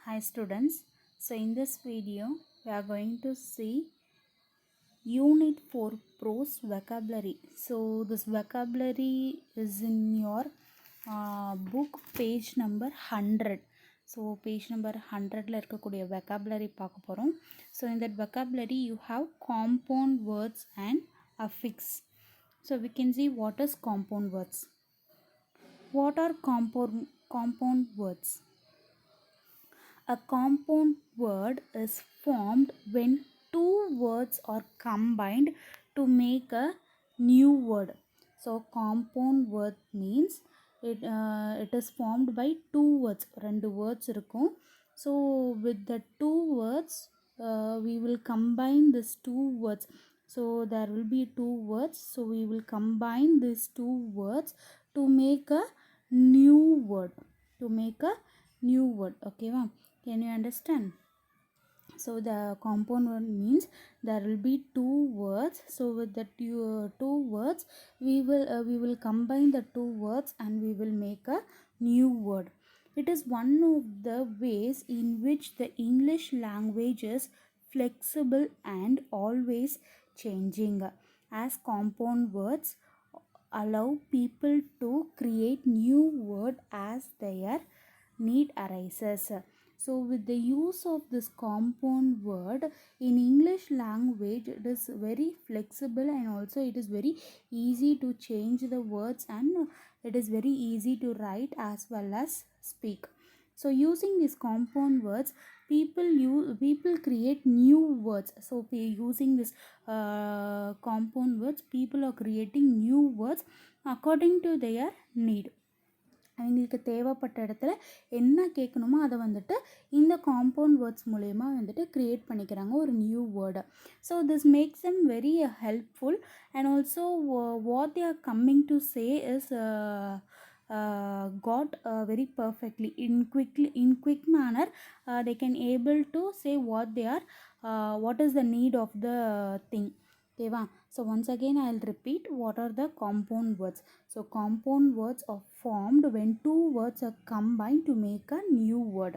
Hi students, so in this video we are going to see unit 4 prose vocabulary. So this vocabulary is in your book page number 100. So page number 100ல இருக்கக்கூடிய vocabulary பார்க்க போறோம். So in that vocabulary you have compound words and affix. So we can see what is compound words. What are compound words? A compound word is formed when two words are combined to make a new word. So compound word means it is formed by two words. ரெண்டு words இருக்கும். So with the two words we will combine these two words. So there will be two words. So we will combine these two words to make a new word. To make a new word. Okay, wow. Can you understand? So the compound word means there will be two words. So with the two words we will combine the two words and we will make a new word. It is one of the ways in which the English language is flexible and always changing, as compound words allow people to create new word as their need arises. So with the use of this compound word in English language, it is very flexible and also it is very easy to change the words and it is very easy to write as well as speak. So using these compound words, people create new words. So using this compound words, people are creating new words according to their need. அவங்களுக்கு தேவைப்பட்ட இடத்துல என்ன கேட்கணுமோ அதை வந்துட்டு இந்த compound words மூலயமா வந்துட்டு create பண்ணிக்கிறாங்க ஒரு நியூ வேர்டை. So this maths them very helpful and also what they are coming to say is got very perfectly in quick manner. They can able to say what they are what is the need of the thing. Okay, so once again I'll repeat what are the compound words. So compound words are formed when two words are combined to make a new word.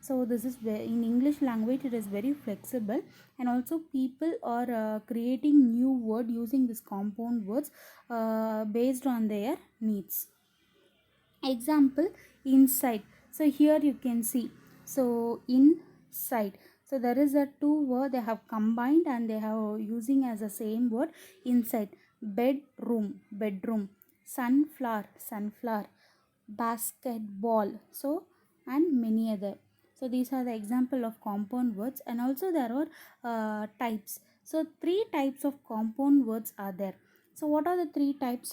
So this is in English language it is very flexible and also people are creating new word using this compound words based on their needs. Example, inside. So here you can see, so inside, so there is a two word they have combined and they have using as the same word inside. Bedroom, sunflower, basketball, so and many other. So these are the example of compound words and also there are types. So three types of compound words are there. So what are the three types?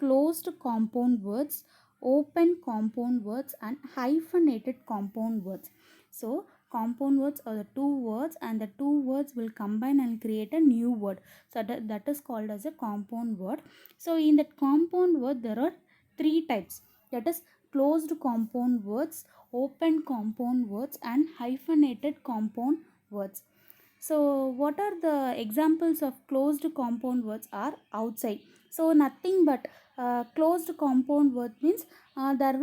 Closed compound words, open compound words and hyphenated compound words. So compound words are the two words and the two words will combine and create a new word. So that is called as a compound word. So in that compound word there are three types, that is closed compound words, open compound words and hyphenated compound words. So what are the examples of closed compound words are outside. So nothing but closed compound word means there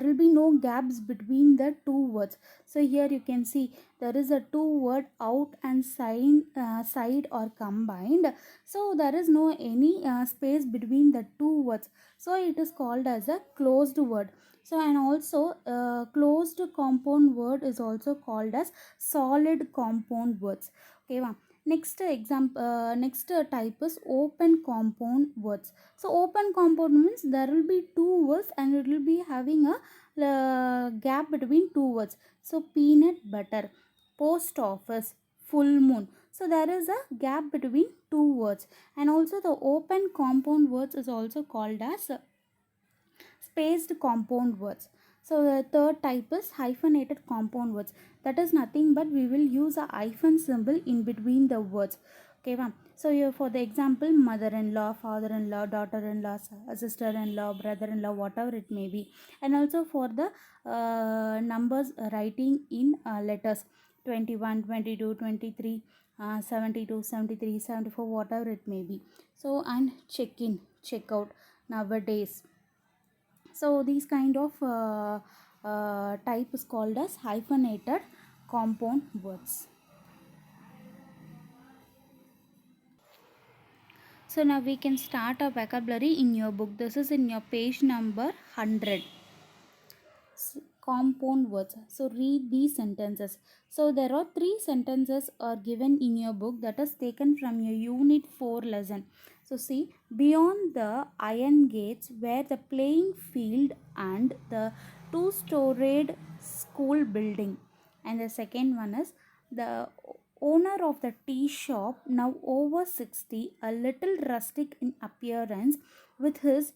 will be no gaps between the two words. So here you can see there is a two word out and side are combined, so there is no any space between the two words, so it is called as a closed word. So and also closed compound word is also called as solid compound words. Okay, next example, next type is open compound words. So open compound means there will be two words and it will be having a gap between two words. So peanut butter, post office, full moon. So there is a gap between two words. And also the open compound words is also called as spaced compound words. So the third type is hyphenated compound words. That is nothing but we will use a hyphen symbol in between the words. Okay, ma'am. So here for the example, mother-in-law, father-in-law, daughter-in-law, sister-in-law, brother-in-law, whatever it may be. And also for the numbers writing in letters 21, 22, 23, 72, 73, 74, whatever it may be. So and check-in, check-out nowadays. So these kind of type is called as hyphenated compound words. So now we can start our vocabulary in your book. This is in your page number 100. Compound words. So read these sentences. So there are 3 sentences are given in your book that is taken from your unit 4 lesson. So see, beyond the iron gates were the playing field and the 2-storied school building. And the second one is the owner of the tea shop, now over 60, a little rustic in appearance, with his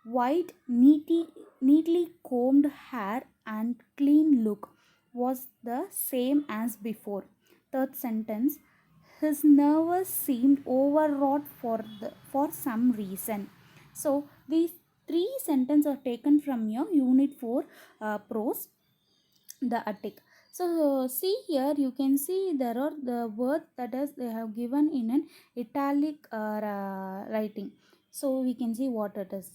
white, neatly combed hair and clean look, was the same as before. Third sentence, his nerves seemed overwrought for some reason. So these 3 sentences are taken from your unit 4 prose, the attic. So see here, you can see there are the words that is they have given in an italic writing. So we can see what it is.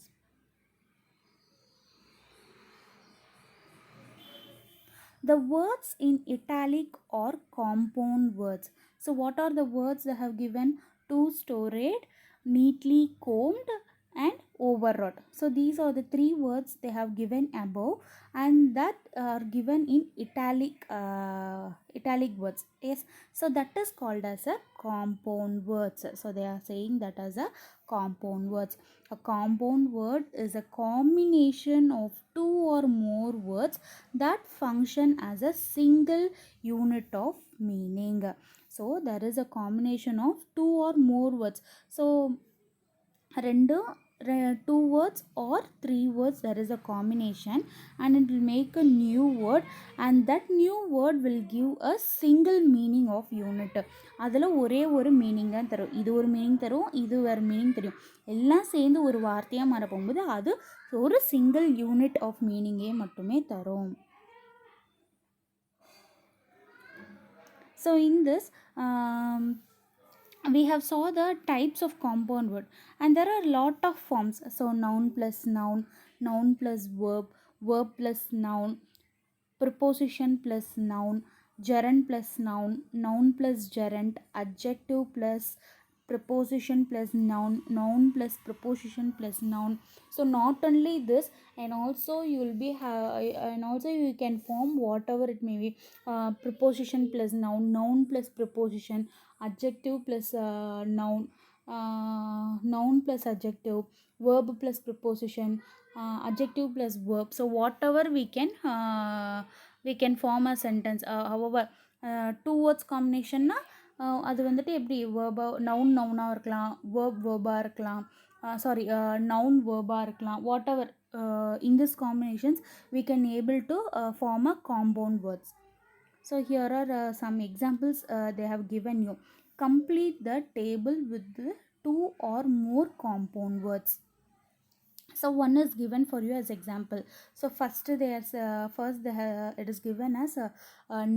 The words in italic are compound words. So what are the words they have given? 2-storied, neatly combed, and overwrought. So these are the 3 words they have given above, and that are given in italic words. Yes, so that is called as a compound words. So they are saying that as a compound words. A compound word is a combination of 2 or more words that function as a single unit of meaning. So there is a combination of 2 or more words. So two words or 3 words, there is a combination, and it will make a new word, and that new word will give a single meaning of unit. அதில் ஒரே ஒரு meaning தான் தரும். இது ஒரு meaning தரும், இது வேறு மீனிங் தெரியும், எல்லாம் சேர்ந்து ஒரு வார்த்தையாக மாற போகும்போது அது ஒரு சிங்கிள் யூனிட் ஆஃப் மீனிங்கே மட்டுமே தரும். So in this we have saw the types of compound word, and there are lot of forms. So noun plus noun, noun plus verb, verb plus noun, preposition plus noun, gerund plus noun, noun plus gerund, adjective plus preposition plus noun, noun plus preposition plus noun. So not only this, and also you will be and also you can form whatever it may be, preposition plus noun, noun plus preposition, adjective plus noun, noun plus adjective, verb plus preposition, adjective plus verb. So whatever we can form a sentence. However, 2 words combination na அது வந்துட்டு எப்படி noun நவுனாக இருக்கலாம், verb வேர்பாக இருக்கலாம், sorry noun வேர்பாக இருக்கலாம். What ever in this combinations we can able to form a compound words. So here are some examples they have given you. Complete the table with the 2 or more compound words. So one is given for you as example. So first there's it is given as a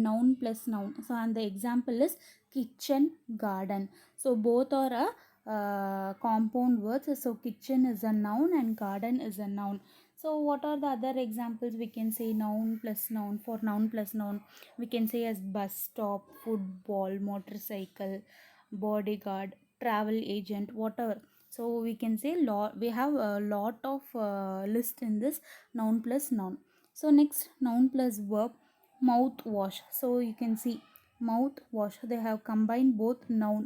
noun plus noun. So and the example is kitchen, garden. So both are a compound words. So kitchen is a noun and garden is a noun. So what are the other examples? We can say noun plus noun. For noun plus noun, we can say as bus stop, football, motorcycle, bodyguard, travel agent, whatever. So we can say we have a lot of list in this noun plus noun. So next, noun plus verb, mouthwash. So you can see mouthwash, they have combined both noun,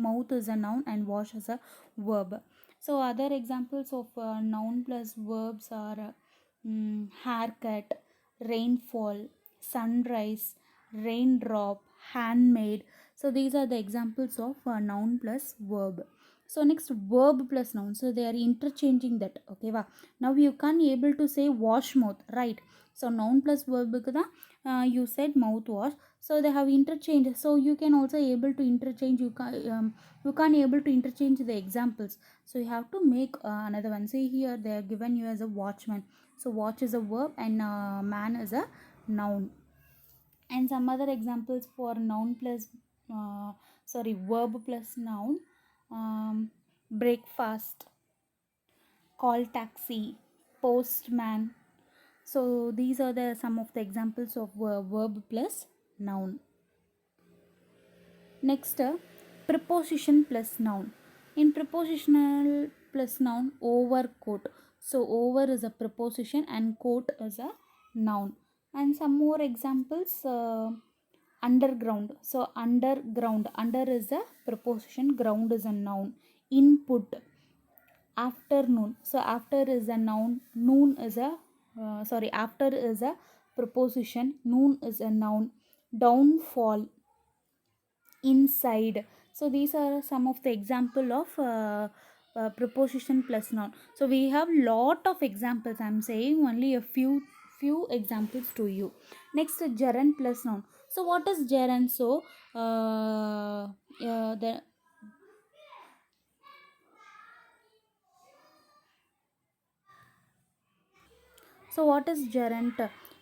mouth is a noun and wash is a verb. So other examples of noun plus verbs are haircut, rainfall, sunrise, raindrop, handmade. So these are the examples of noun plus verb. So next, verb plus noun. So they are interchanging that. Okay va, now you can't able to say wash mouth, right? So noun plus verb you said mouth wash, so they have interchanged. So you can also able to interchange, you can't able to interchange the examples, so you have to make another one. See here, they are given you as a watchman. So watch is a verb and man is a noun. And some other examples for noun plus verb plus noun, breakfast, call taxi, postman. So these are the some of the examples of verb plus noun. Next, preposition plus noun. In prepositional plus noun, overcoat. So over is a preposition and coat is a noun. And some more examples. Underground. So underground. Under is a preposition. Ground is a noun. Input. Afternoon. So after is a noun. Noon is a after is a preposition. Noon is a noun. Downfall. Inside. So these are some of the example of preposition plus noun. So we have lot of examples. I'm saying only a few examples to you. Next, gerund plus noun. So what is gerund? So the So what is gerund?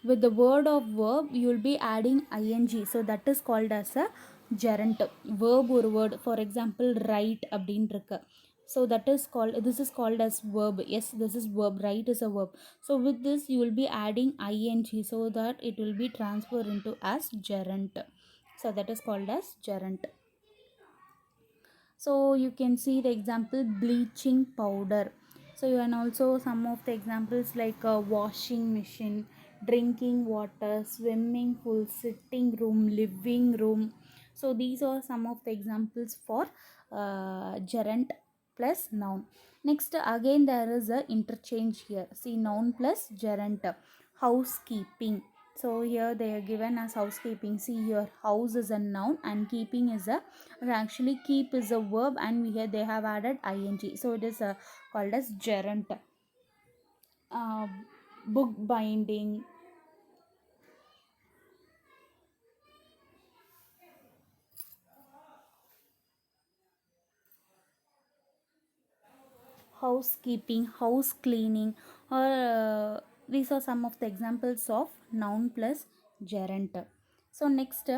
With the word of verb, you will be adding ing. So that is called as a gerund. Verb or word. For example, write அப்படின்றிருக்கு. So that is called, this is called as verb. Yes, this is verb. Write is a verb. So with this, you will be adding ing so that it will be transferred into as gerund. So that is called as gerund. So you can see the example bleaching powder. So you can also some of the examples like a washing machine, drinking water, swimming pool, sitting room, living room. So these are some of the examples for gerund plus noun. Next, again there is a interchange here. See, noun plus gerund. Housekeeping. So here they are given as housekeeping. See here, house is a noun and keeping is a, actually keep is a verb, and here they have added ing. So it is called as gerund. Uh, Book binding. Housekeeping, house cleaning, or these are some of the examples of noun plus gerund. So next,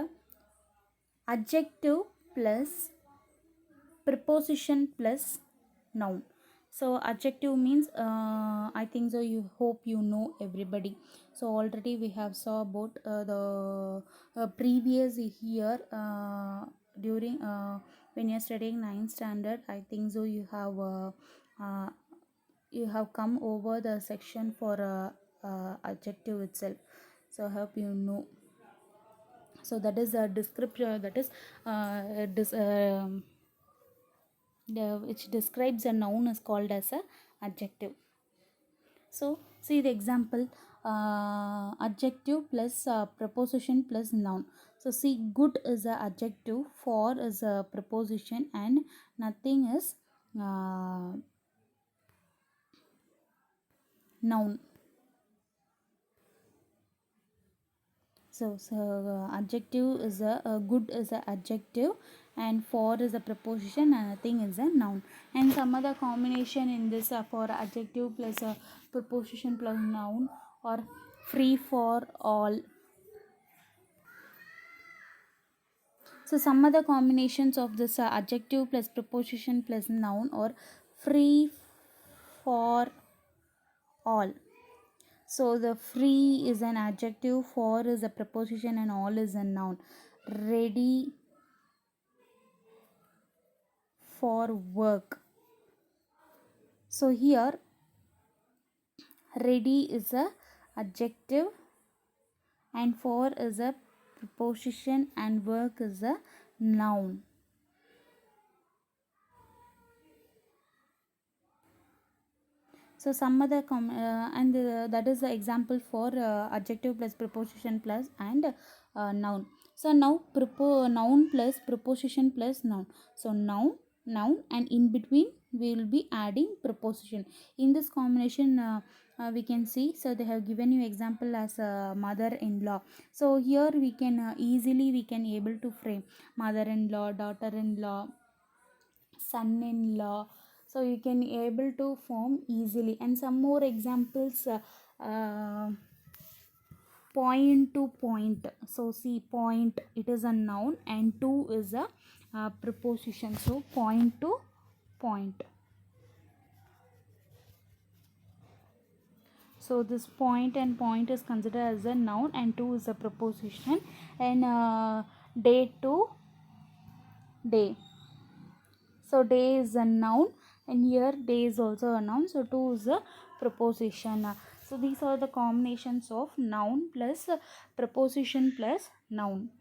adjective plus preposition plus noun. So adjective means I think so you hope you know everybody. So already we have saw about the previous year during when you're studying 9th standard. I think so uh, you have come over the section for adjective itself. So I hope you know. So that is a description, that is which describes a noun is called as a adjective. So see the example, adjective plus preposition plus noun. So see, good is a adjective, for is a preposition, and nothing is noun. So adjective is a good is a adjective, and for is a preposition, and nothing is a noun. And some other combination in this for adjective plus a preposition plus noun, or free for all. So some other combinations of this adjective plus preposition plus noun, or free for all. So the free is an adjective, for is a preposition, and all is a noun. Ready for work. So here ready is a adjective, and for is a preposition, and work is a noun. So some other that is the example for adjective plus preposition plus and noun. So now noun plus preposition plus noun. So noun, and in between we will be adding preposition. In this combination we can see, so they have given you example as mother-in-law. So here we can easily we can able to frame mother-in-law, daughter-in-law, son-in-law. So you can able to form easily. And some more examples, point to point. So see, point, it is a noun, and to is a preposition. So point to point. So this point and point is considered as a noun and to is a preposition. And day to day. So day is a noun and here day is also a noun. So to is a preposition. So these are the combinations of noun plus preposition plus noun.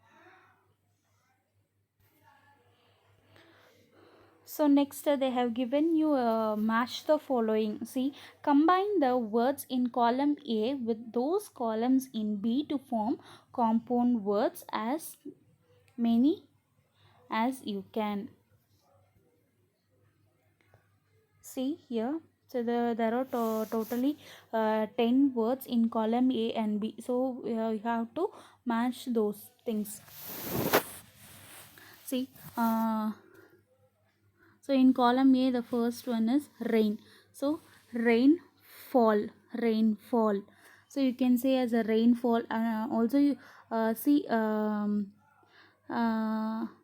So next they have given you match the following. See, combine the words in column A with those columns in B to form compound words as many as you can. See here. So there are totally 10 words in column A and B. So you have to match those things. See, so in column A, the first one is rain. So rainfall, rainfall. So you can say as a rainfall. Also you see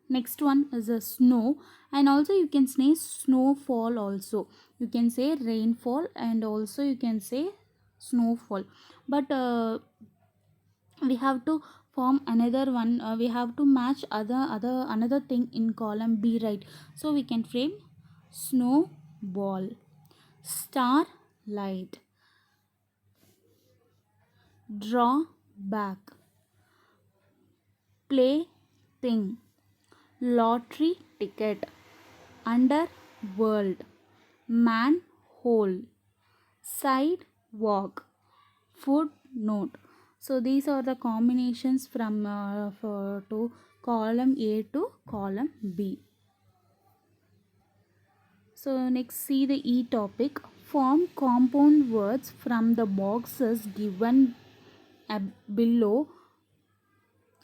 next one is a snow, and also you can say snowfall also. You can say rainfall and also you can say snowfall. But we have to form another one. We have to match another thing in column B, right? So we can frame snowball, starlight, draw back, plaything, lottery ticket, underworld, manhole, sidewalk, footnote. So these are the combinations from to column A to column B. So next see the E topic. Form compound words from the boxes given below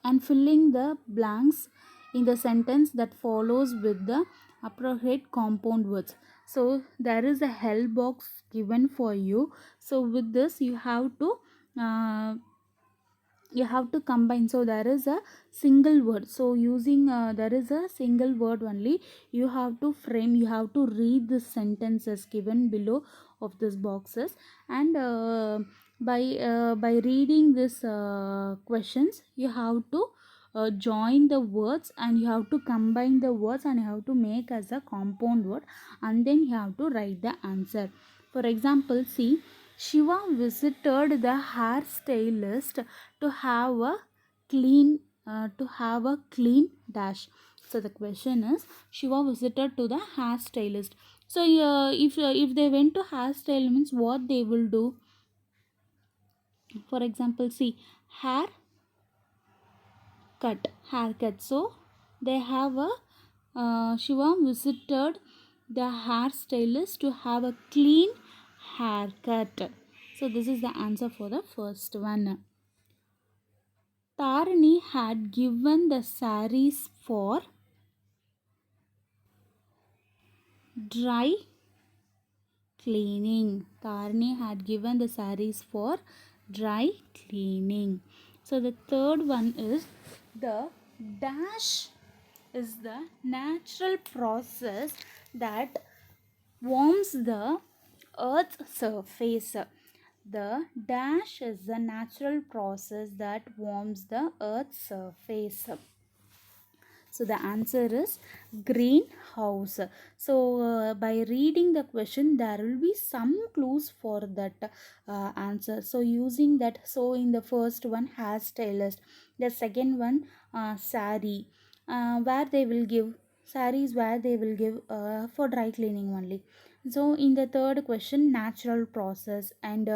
and filling the blanks in the sentence that follows with the appropriate compound words. So there is a help box given for you. So with this uh, you have to combine. So there is a single word. So using there is a single word only. You have to frame. You have to read the sentences given below of these boxes, and by reading this questions, you have to join the words and you have to combine the words and you have to make as a compound word, and then you have to write the answer. For example, see, Shiva visited the hairstylist to have a clean dash. So the question is, Shiva visited to the hairstylist. So if they went to hairstyle means what they will do. For example, see, hair cut, haircut. So they have a Shiva visited the hairstylist to have a clean haircut. So this is the answer for the first one. Tarani had given the saris for dry cleaning. Tarani had given the saris for dry cleaning. So the third one is the dash is the natural process that warms the earth's surface. The dash is the natural process that warms the earth's surface. So the answer is greenhouse. So by reading the question, there will be some clues for that answer. So using that, so in the first one, hairstylist. The second one, sari. Where they will give saris, where they will give for dry cleaning only. So in the third question, natural process and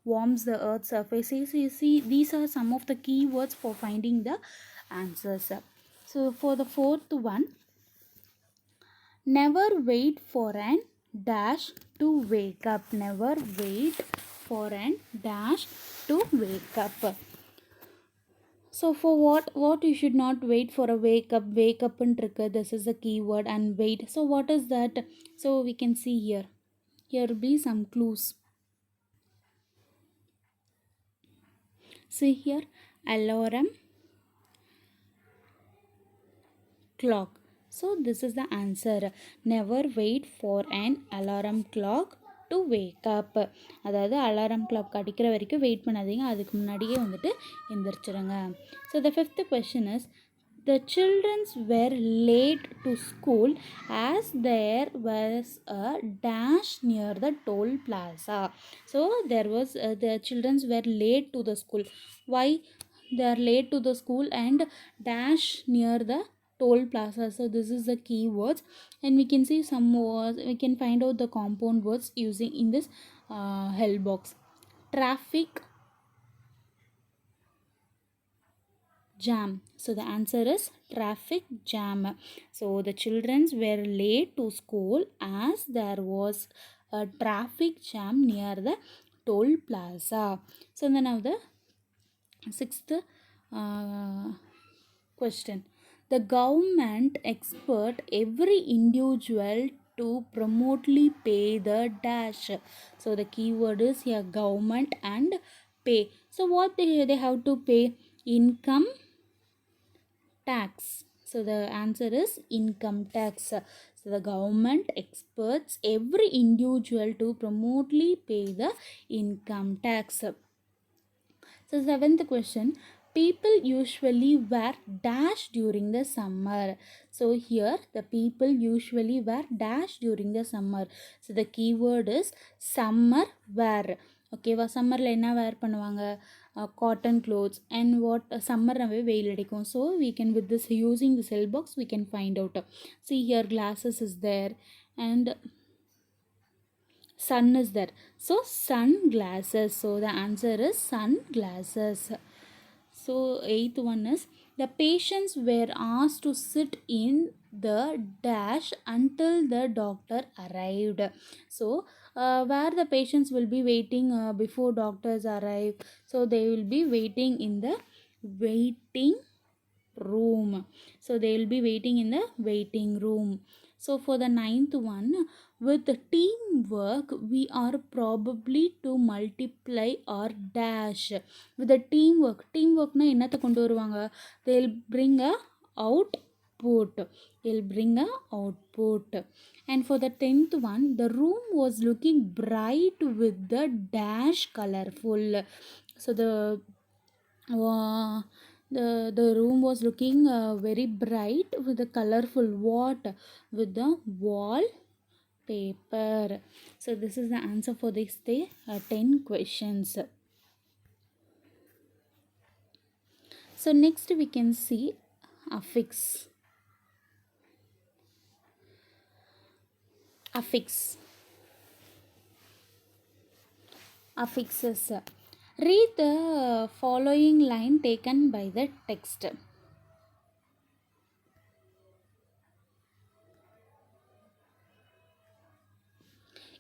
warms the earth's surface. You see, these are some of the keywords for finding the answers. So for the fourth one, never wait for an dash to wake up. Never wait for an dash to wake up. So for what you should not wait for a wake up and trigger. This is a keyword, and wait. So what is that? So we can see here. Here will be some clues. See here, alarm clock. So this is the answer. Never wait for an alarm clock to wake up. அதாவது alarm clock அடிக்கிற வரைக்கும் wait பண்ணாதீங்க, அதுக்கு முன்னாடியே வந்துட்டு எந்திரிச்சிருங்க. So the fifth question is the children were late to school as there was a dash near the toll plaza. So there was the children were late to the school. Why they are late to the school and dash near the toll plaza? So this is the key words, and we can see some words, we can find out the compound words using in this help box. Traffic jam. So the answer is traffic jam. So the children were late to school as there was a traffic jam near the toll plaza. So then now the sixth question. The government expert every individual to promotely pay the dash. So the keyword is here government and pay. So what they have to pay? Income tax. So the answer is income tax. So the government expects every individual to promotely pay the income tax. So seventh question, people usually wear dash during the summer. So here the people usually wear dash during the summer. So the keyword is summer wear. ஓகேவா, சம்மரில் என்ன வேர் பண்ணுவாங்க? Cotton clothes. And what சம்மர்னாவே வெயில் அடிக்கும். So we can with this using the cell box we can find out. See here glasses is there and sun is there. So sunglasses. So the answer is sunglasses. So eighth one is the patients were asked to sit in the dash until the doctor arrived. So where the patients will be waiting before doctors arrive. So they will be waiting in the waiting room. So they will be waiting in the waiting room. So for the ninth one, with the teamwork we are probably to multiply our dash. With the teamwork na என்னத்தை கொண்டு வருவாங்க? They'll bring a output. They'll bring a output. And for the 10th one, the room was looking bright with the dash colorful. So the room was looking very bright with the colorful what? With the wall paper. So this is the answer for these 10 questions. So next we can see affix. Affixes. Read the following line taken by the text.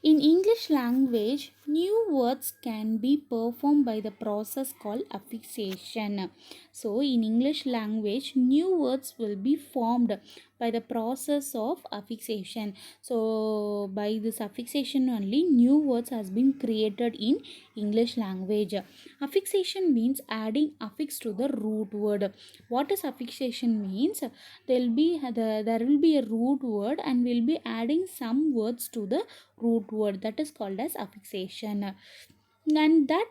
In English language, new words can be performed by the process called affixation. So in English language, new words will be formed by the process of affixation. So by this affixation only, new words has been created in English language. Affixation means adding affix to the root word. What is affixation means? There will be a root word and we'll be adding some words to the root word. That is called as affixation. And that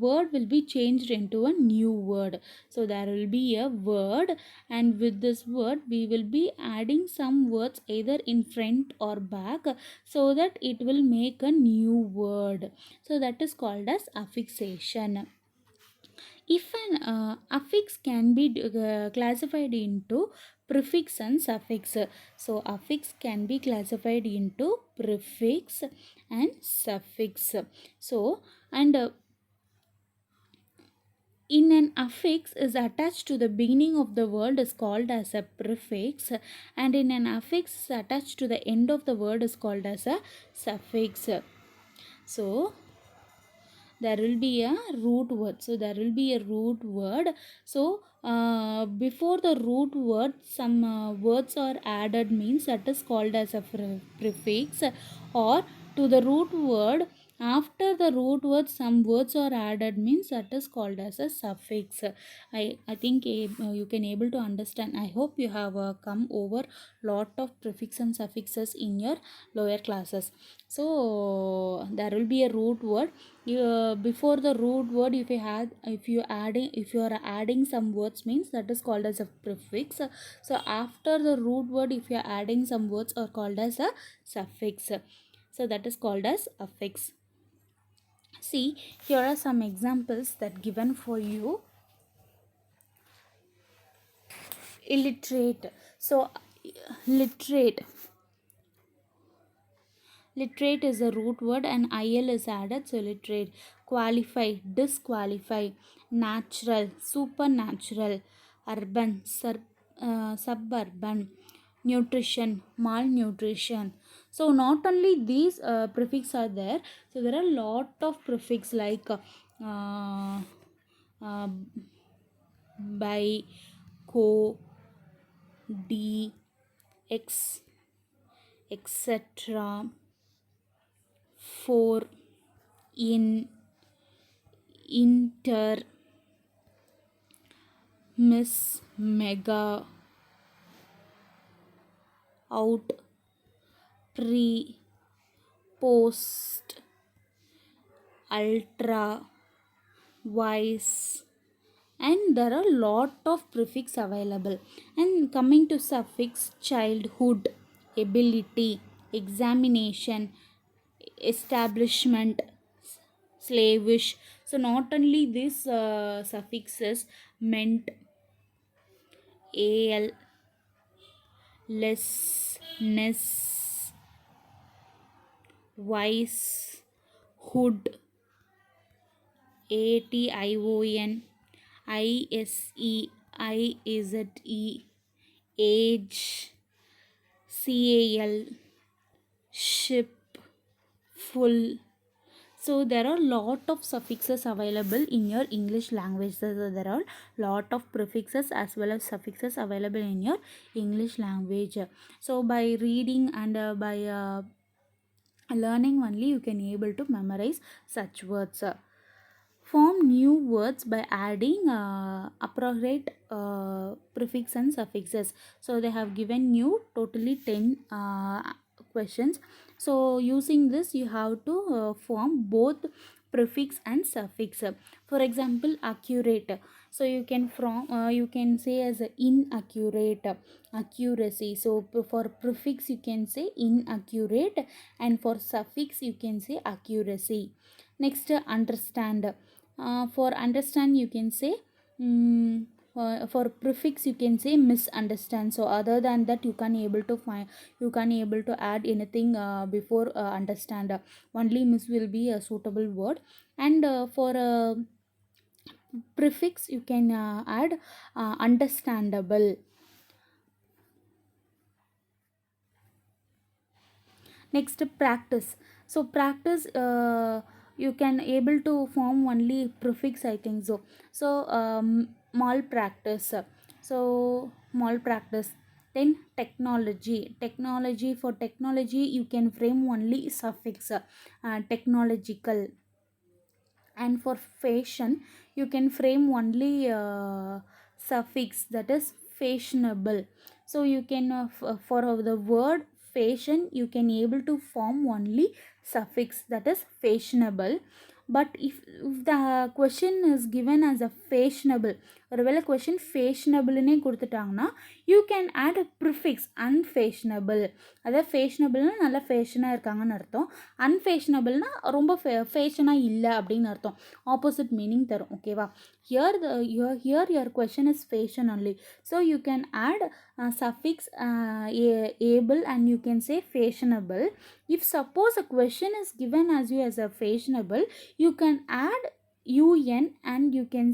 word will be changed into a new word. So there will be a word, and with this word we will be adding some words either in front or back, so that it will make a new word. So that is called as affixation. If an affix can be classified into prefix and suffix. So affix can be classified into prefix and suffix. So and in an affix is attached to the beginning of the word is called as a prefix, and in an affix attached to the end of the word is called as a suffix. So there will be a root word. So there will be a root word. So before the root word some words are added means that is called as a prefix, or to the root word After the root word some words are added means that is called as a suffix. I think you can able to understand. I hope you have come over lot of prefix and suffixes in your lower classes. So there will be a root word. Before the root word, if you are adding some words means that is called as a prefix. So after the root word, if you are adding some words are called as a suffix. So that is called as affix. See, here are some examples that given for you. Illiterate. So, literate. Literate is a root word and il is added. So, literate. Qualify, disqualify. Natural, supernatural. Urban, suburban. Nutrition, malnutrition. So, not only these prefix are there. So, there are a lot of prefix like uh, by, co, d, x, etc. For, in, inter, miss, mega, out, pre, post, ultra, wise, and there are a lot of prefix available. And coming to suffix, childhood, ability, examination, establishment, slavish. So not only these suffixes meant al, less, ness, wise, hood, ation, ise, ize, age, cal, ship, full. So there are lot of suffixes available in your English language. So there are lot of prefixes as well as suffixes available in your English language. So by reading and by learning only you can able to memorize such words. Form new words by adding appropriate prefix and suffixes. So they have given you totally 10 questions. So using this you have to form both prefix and suffix. For example, accurate. So you can say as a inaccurate, accuracy. So for prefix you can say inaccurate and for suffix you can say accuracy. Next, understand. For understand you can say for prefix you can say misunderstand. So other than that you can able to find, you can able to add anything before understand. Only miss will be a suitable word. And for prefix you can add understandable. Next, practice. So practice, you can able to form only prefix, I think so. So malpractice. So malpractice. Then technology. Technology, for technology you can frame only suffix, technological. And for fashion you can frame only suffix, that is fashionable. So you can for the word fashion you can able to form only suffix, that is fashionable. But if the question is given as a fashionable, ஒருவேளை question fashionableனே கொடுத்துட்டாங்கன்னா you can add a prefix unfashionable. அதாவது fashionableனா நல்ல ஃபேஷனாக இருக்காங்கன்னு அர்த்தம், unfashionableனா ரொம்ப ஃபேஷனாக இல்லை அப்படின்னு அர்த்தம். ஆப்போசிட் மீனிங் தரும். ஓகேவா? Here your question is fashion only, so you can add suffix able and you can say fashionable. If suppose a question is given as you as a fashionable, you can add un and you can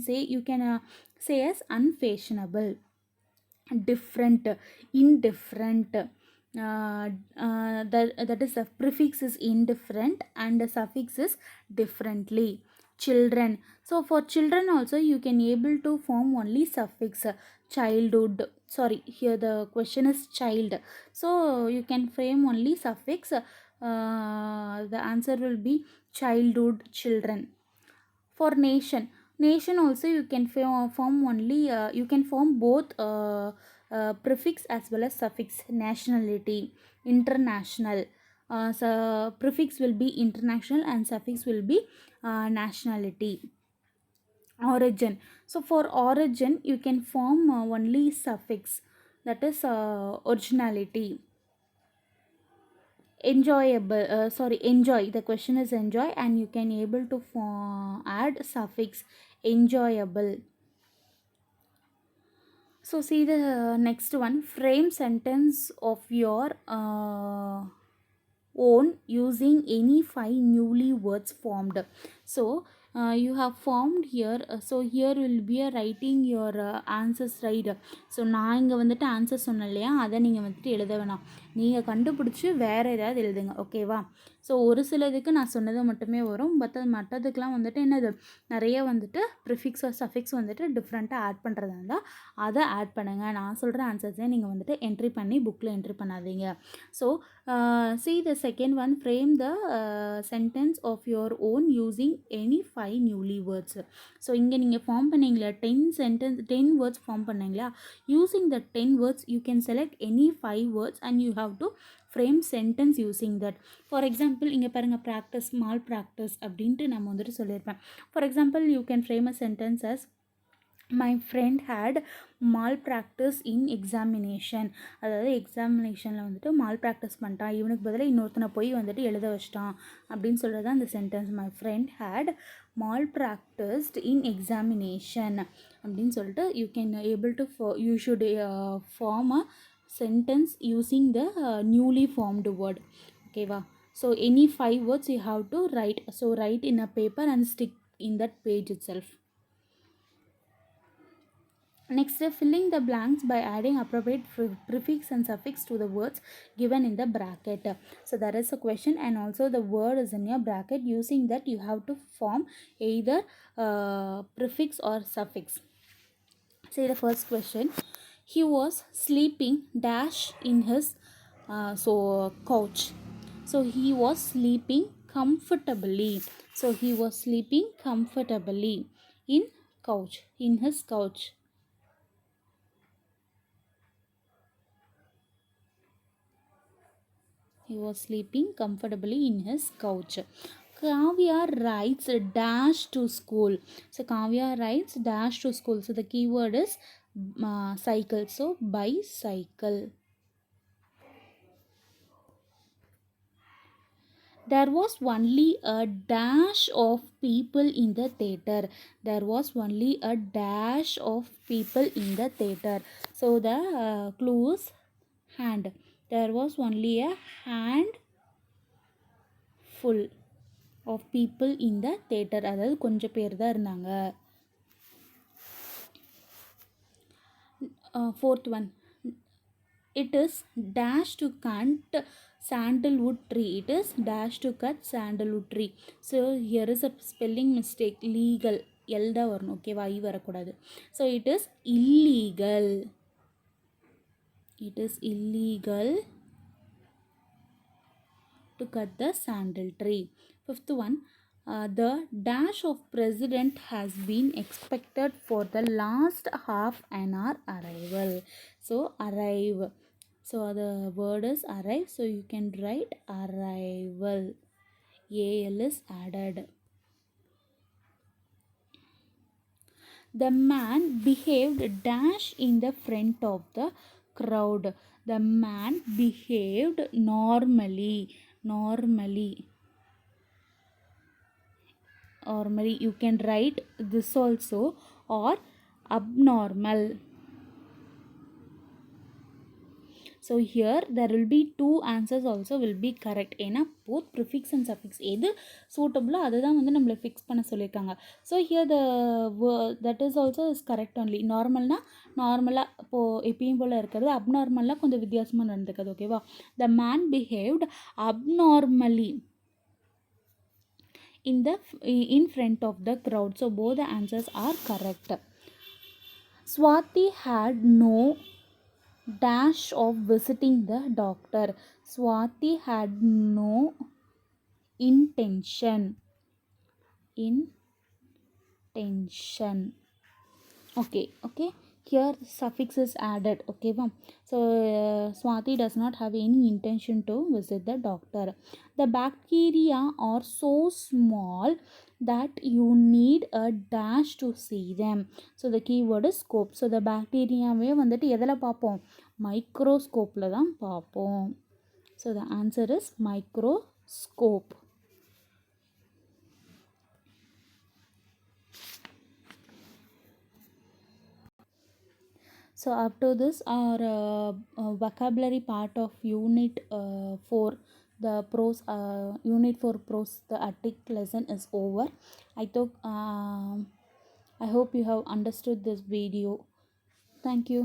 say as unfashionable. Different, indifferent, that is the prefix is indifferent and the suffix is differently. Children. So for children also you can able to form only suffix, childhood. Sorry, here the question is child, so you can frame only suffix. The answer will be childhood, children. For nation, nation also you can form only you can form both prefix as well as suffix. Nationality, international. So prefix will be international and suffix will be nationality. Origin, so for origin you can form only suffix, that is originality. Enjoyable, sorry, enjoy, the question is enjoy and you can able to add suffix enjoyable. So see the next one, frame sentence of your own using any 5 newly words formed. So you have formed here, so here will be a writing your answers, right? So நான் இங்கே வந்துட்டு answer சொன்னேன் இல்லையா, அதை நீங்கள் வந்துட்டு எழுத வேணாம், நீங்கள் கண்டுபிடிச்சி வேறு ஏதாவது எழுதுங்க, ஓகேவா? ஸோ ஒரு சிலதுக்கு நான் சொன்னது மட்டுமே வரும், மற்றதுக்கெலாம் வந்துட்டு என்னது நிறைய வந்துட்டு ப்ரிஃபிக்ஸ் ஆர் சஃபிக்ஸ் வந்துட்டு டிஃப்ரெண்ட்டாக ஆட் பண்ணுறதா இருந்தால் அதை ஆட் பண்ணுங்கள். நான் சொல்கிற ஆன்சர்ஸே நீங்கள் வந்துட்டு என்ட்ரி பண்ணி புக்கில் என்ட்ரி பண்ணாதீங்க. So see the second one, frame the sentence of your own using any 5 newly words. So இங்கே நீங்கள் ஃபார்ம் பண்ணீங்களா 10 words ஃபார்ம் பண்ணீங்களா, using the 10 words you can select any 5 words and you have to frame sentence using that. For example இங்கே பாருங்கள், practice, small practice அப்படின்ட்டு நம்ம வந்துட்டு சொல்லியிருப்பேன். For example you can frame a sentence as my friend had malpractice in examination. அதாவது எக்ஸாமினேஷனில் வந்துட்டு mall practice பண்ணிட்டான், இவனுக்கு பதிலாக இன்னொருத்தனை போய் வந்துட்டு எழுத வச்சிட்டான் அப்படின்னு சொல்கிறது தான் அந்த sentence. My friend had malpractised in examination அப்படின்னு சொல்லிட்டு you can able to you should form a sentence using the newly formed word, okayva? So any 5 words you have to write, so write in a paper and stick in that page itself. Next, filling the blanks by adding appropriate prefix and suffix to the words given in the bracket. So there is a question and also the word is in your bracket. Using that you have to form either prefix or suffix. Say the first question, he was sleeping dash in his couch. So he was sleeping comfortably. So he was sleeping comfortably in couch, in his couch. He was sleeping comfortably in his couch. Kavya rides dash to school. So Kavya rides dash to school. So the keyword is cycle. So bicycle. There was only a dash of people in the theater. There was only a dash of people in the theater. So the clue is hand. There was only a hand full of people in the theater. அதாவது கொஞ்சம் பேர் தான் இருந்தாங்க. Fourth one, it is dash to cut sandalwood tree. It is dash to cut sandalwood tree. So here is a spelling mistake, legal, L தான் வரணும், ஓகேவா, ஐ வரக்கூடாது. So it is illegal. It is illegal to cut the sandal tree. Fifth one, the dash of president has been expected for the last half an hour arrival. So arrive. So the word is arrive. So you can write arrival. AL is added. The man behaved dash in the front of the crowd. The man behaved normally. Normally. You can write this also, or abnormal. So here there will be 2 answers also will be correct. ஏன்னா both prefix and suffix எது suitable அதுதான் வந்து நம்மளை fix பண்ண சொல்லியிருக்காங்க. So here that is also is correct only. நார்மல்னால் நார்மலாக இப்போது எப்பயும் போல் இருக்கிறது, அப்நார்மலாக கொஞ்சம் வித்தியாசமாக நடந்துக்கிறது, ஓகேவா? The man behaved abnormally in front of the crowd. So both the answers are correct. Swati had no dash of visiting the doctor. Swati had no intention. intention. Okay, here suffix is added. Okay, ma'am. So Swati does not have any intention to visit the doctor. The bacteria are so small that you need a dash to see them. So the keyword is scope. So the bacteriaவே வந்துட்டு எதில் பார்ப்போம், மைக்ரோஸ்கோப்பில் தான் பார்ப்போம். So the answer is microscope. So up to this our vocabulary part of unit 4, the prose unit 4 prose, the attic lesson is over. I hope you have understood this video. Thank you.